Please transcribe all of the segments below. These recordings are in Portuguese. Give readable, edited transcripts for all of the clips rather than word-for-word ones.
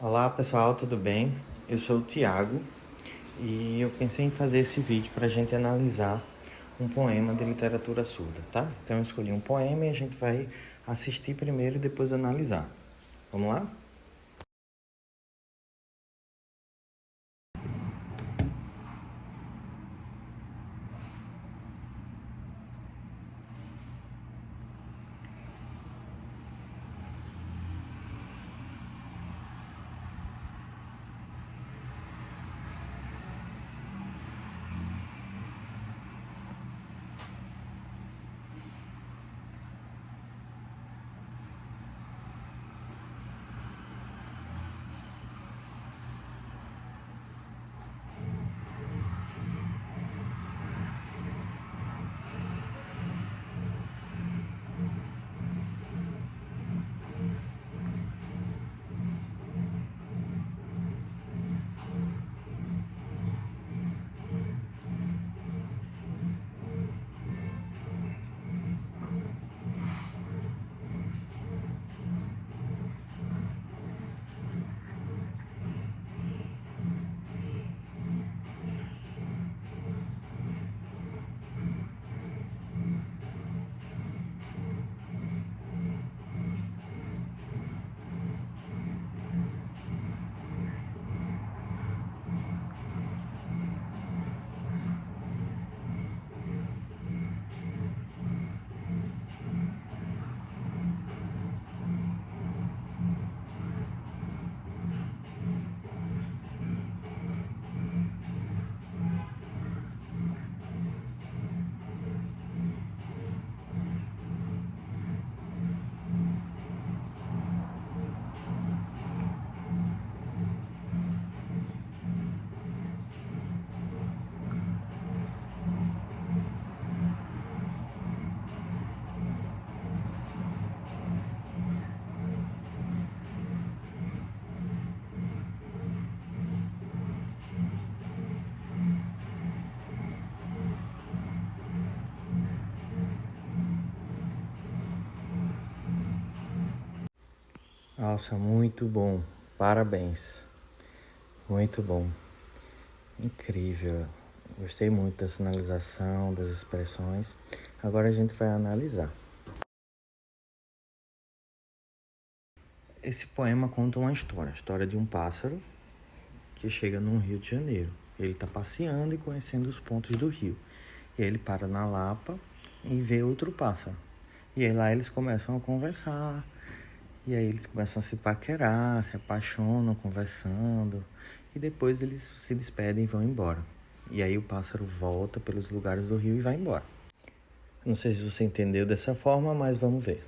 Olá pessoal, tudo bem? Eu sou o Tiago e eu pensei em fazer esse vídeo para a gente analisar um poema de literatura surda, tá? Então eu escolhi um poema e a gente vai assistir primeiro e depois analisar. Vamos lá? Nossa, muito bom. Parabéns. Muito bom. Incrível. Gostei muito da sinalização, das expressões. Agora a gente vai analisar. Esse poema conta uma história, a história de um pássaro que chega num Rio de Janeiro. Ele está passeando e conhecendo os pontos do rio. E ele para na Lapa e vê outro pássaro. E aí lá eles começam a conversar. E aí eles começam a se paquerar, se apaixonam, conversando. E depois eles se despedem e vão embora. E aí o pássaro volta pelos lugares do rio e vai embora. Não sei se você entendeu dessa forma, mas vamos ver.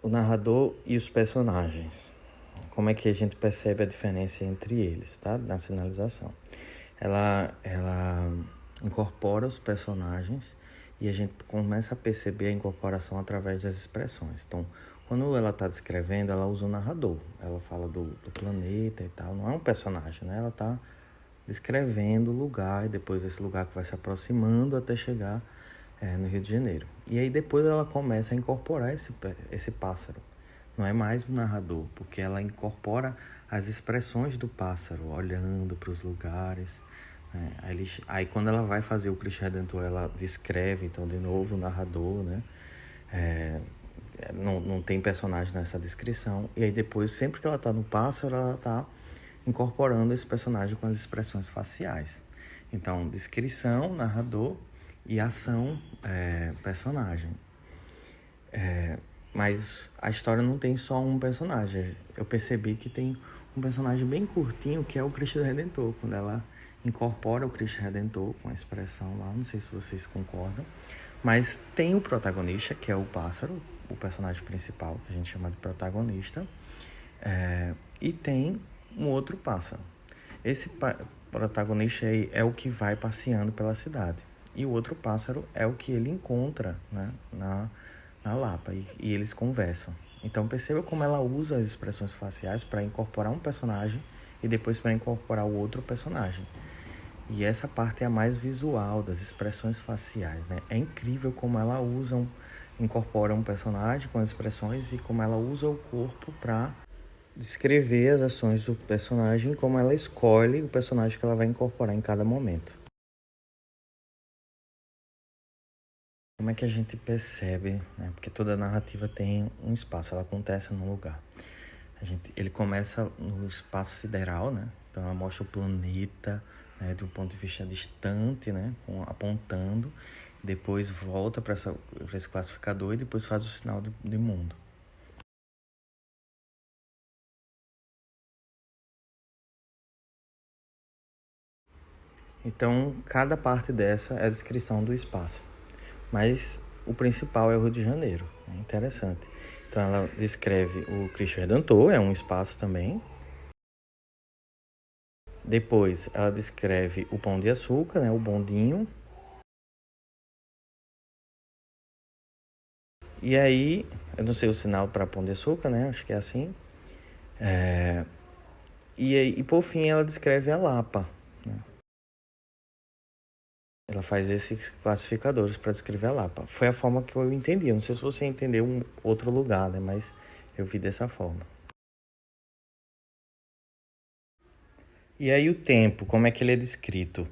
O narrador e os personagens. Como é que a gente percebe a diferença entre eles, tá? Na sinalização. Ela incorpora os personagens e a gente começa a perceber a incorporação através das expressões. Então, quando ela está descrevendo, ela usa o narrador. Ela fala do planeta e tal. Não é um personagem, né? Ela está descrevendo o lugar e depois esse lugar que vai se aproximando até chegar no Rio de Janeiro. E aí depois ela começa a incorporar esse pássaro. Não é mais o narrador, porque ela incorpora as expressões do pássaro, olhando para os lugares. Né? Aí quando ela vai fazer o Cristo Redentor, ela descreve, então, de novo, o narrador, né? Não tem personagem nessa descrição. E aí depois, sempre que ela está no pássaro, ela está incorporando esse personagem com as expressões faciais. Então, descrição, narrador e ação, personagem. Mas a história não tem só um personagem. Eu percebi que tem um personagem bem curtinho, que é o Cristo Redentor. Quando ela incorpora o Cristo Redentor com a expressão lá, não sei se vocês concordam. Mas tem o protagonista, que é o pássaro, o personagem principal, que a gente chama de protagonista. E tem um outro pássaro. Esse protagonista aí é o que vai passeando pela cidade. E o outro pássaro é o que ele encontra, né, na Lapa. E eles conversam. Então perceba como ela usa as expressões faciais para incorporar um personagem e depois para incorporar o outro personagem. E essa parte é a mais visual das expressões faciais, né? É incrível como ela usa incorpora um personagem com as expressões e como ela usa o corpo para descrever as ações do personagem, como ela escolhe o personagem que ela vai incorporar em cada momento. Como é que a gente percebe, né? Porque toda narrativa tem um espaço, ela acontece num lugar. Ele começa no espaço sideral, né? Então ela mostra o planeta, né, de um ponto de vista distante, né, apontando, depois volta para esse classificador e depois faz o sinal de mundo. Então, cada parte dessa é a descrição do espaço. Mas o principal é o Rio de Janeiro. É interessante. Então, ela descreve o Cristo Redentor, é um espaço também. Depois, ela descreve o Pão de Açúcar, né, o bondinho. E aí, eu não sei o sinal para Pão de Açúcar, né? Acho que é assim. E por fim, ela descreve a Lapa, né? Ela faz esses classificadores para descrever a Lapa. Foi a forma que eu entendi. Eu não sei se você entendeu um outro lugar, né? Mas eu vi dessa forma. E aí o tempo, como é que ele é descrito?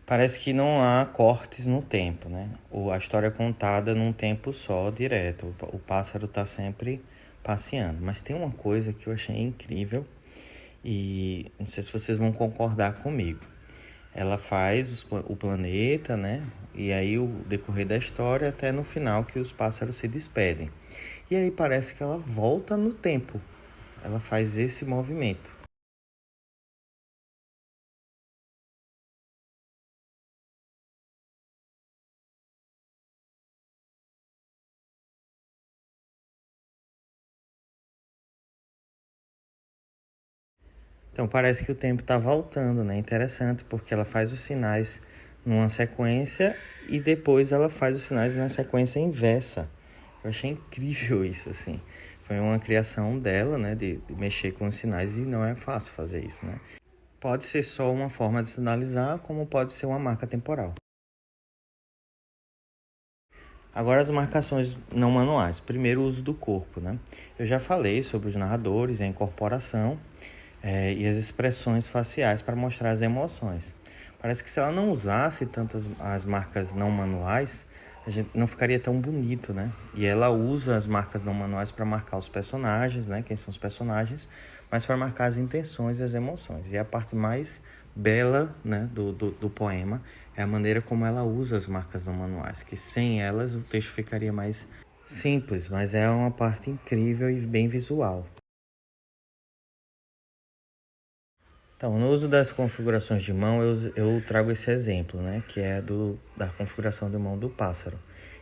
Parece que não há cortes no tempo, né? A história é contada num tempo só, direto. O pássaro está sempre passeando. Mas tem uma coisa que eu achei incrível e não sei se vocês vão concordar comigo. Ela faz o planeta, né? E aí o decorrer da história até no final que os pássaros se despedem. E aí parece que ela volta no tempo. Ela faz esse movimento. Então parece que o tempo está voltando, né? Interessante, porque ela faz os sinais numa sequência e depois ela faz os sinais na sequência inversa. Eu achei incrível isso, assim. Foi uma criação dela, né? De mexer com os sinais e não é fácil fazer isso, né? Pode ser só uma forma de sinalizar, como pode ser uma marca temporal. Agora as marcações não manuais. Primeiro, o uso do corpo, né? Eu já falei sobre os narradores, a incorporação e as expressões faciais para mostrar as emoções. Parece que se ela não usasse tantas as marcas não manuais, a gente não ficaria tão bonito, né? E ela usa as marcas não manuais para marcar os personagens, né? Quem são os personagens, mas para marcar as intenções e as emoções. E a parte mais bela, né, do poema é a maneira como ela usa as marcas não manuais, que sem elas o texto ficaria mais simples, mas é uma parte incrível e bem visual. Então, no uso das configurações de mão, eu trago esse exemplo, né? Que é da configuração de mão do pássaro.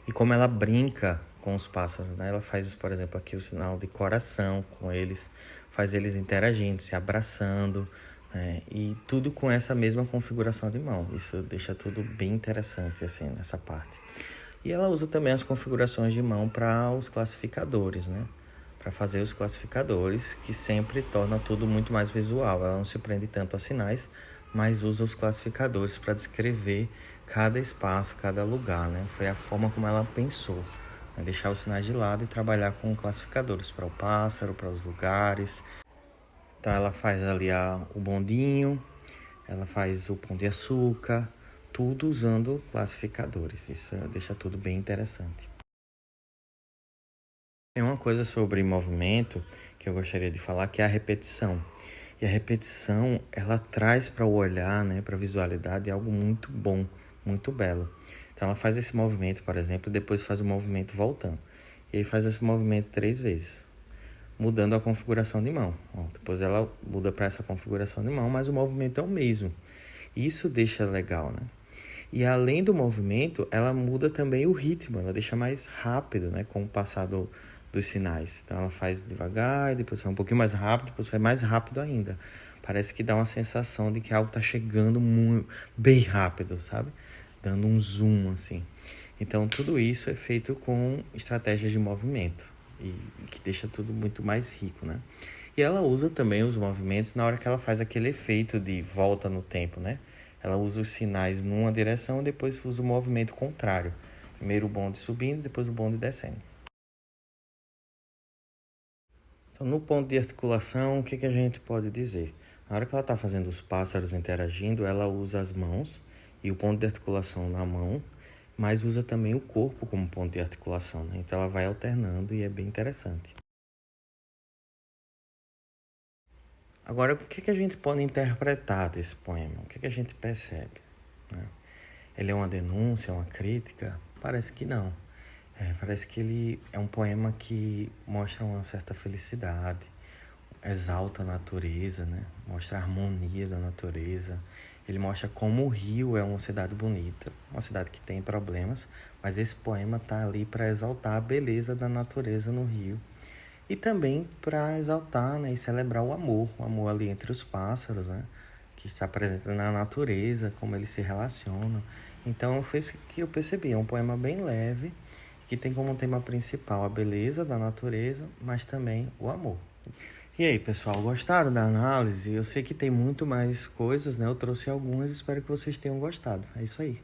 E como ela brinca com os pássaros, né? Ela faz, por exemplo, aqui o sinal de coração com eles, faz eles interagindo, se abraçando, né? E tudo com essa mesma configuração de mão. Isso deixa tudo bem interessante, assim, nessa parte. E ela usa também as configurações de mão para os classificadores, né? Para fazer os classificadores, que sempre torna tudo muito mais visual. Ela não se prende tanto a sinais, mas usa os classificadores para descrever cada espaço, cada lugar, né? Foi a forma como ela pensou, né? Deixar os sinais de lado e trabalhar com classificadores para o pássaro, para os lugares. Então ela faz ali o bondinho, ela faz o pão de açúcar, tudo usando classificadores. Isso deixa tudo bem interessante. Tem uma coisa sobre movimento que eu gostaria de falar, que é a repetição. E a repetição, ela traz para o olhar, né, para a visualidade, algo muito bom, muito belo. Então ela faz esse movimento, por exemplo, e depois faz o movimento voltando. E aí faz esse movimento 3 vezes, mudando a configuração de mão. Depois ela muda para essa configuração de mão, mas o movimento é o mesmo. Isso deixa legal, né? E além do movimento, ela muda também o ritmo, ela deixa mais rápido, né, com o passar dos sinais. Então ela faz devagar, depois vai um pouquinho mais rápido, depois vai mais rápido ainda. Parece que dá uma sensação de que algo está chegando bem rápido, sabe? Dando um zoom, assim. Então tudo isso é feito com estratégias de movimento e que deixa tudo muito mais rico, né? E ela usa também os movimentos na hora que ela faz aquele efeito de volta no tempo, né? Ela usa os sinais numa direção e depois usa o movimento contrário. Primeiro o bonde subindo, depois o bonde descendo. Então, no ponto de articulação, o que a gente pode dizer? Na hora que ela está fazendo os pássaros interagindo, ela usa as mãos e o ponto de articulação na mão, mas usa também o corpo como ponto de articulação, né? Então ela vai alternando e é bem interessante. Agora, o que a gente pode interpretar desse poema? O que a gente percebe, né? Ele é uma denúncia, uma crítica? Parece que não. Parece que ele é um poema que mostra uma certa felicidade, exalta a natureza, né? Mostra a harmonia da natureza. Ele mostra como o Rio é uma cidade bonita, uma cidade que tem problemas, mas esse poema está ali para exaltar a beleza da natureza no Rio e também para exaltar, né, e celebrar o amor ali entre os pássaros, né? Que está presente na natureza, como eles se relacionam. Então foi isso que eu percebi, é um poema bem leve, que tem como tema principal a beleza da natureza, mas também o amor. E aí, pessoal, gostaram da análise? Eu sei que tem muito mais coisas, né? Eu trouxe algumas, espero que vocês tenham gostado. É isso aí.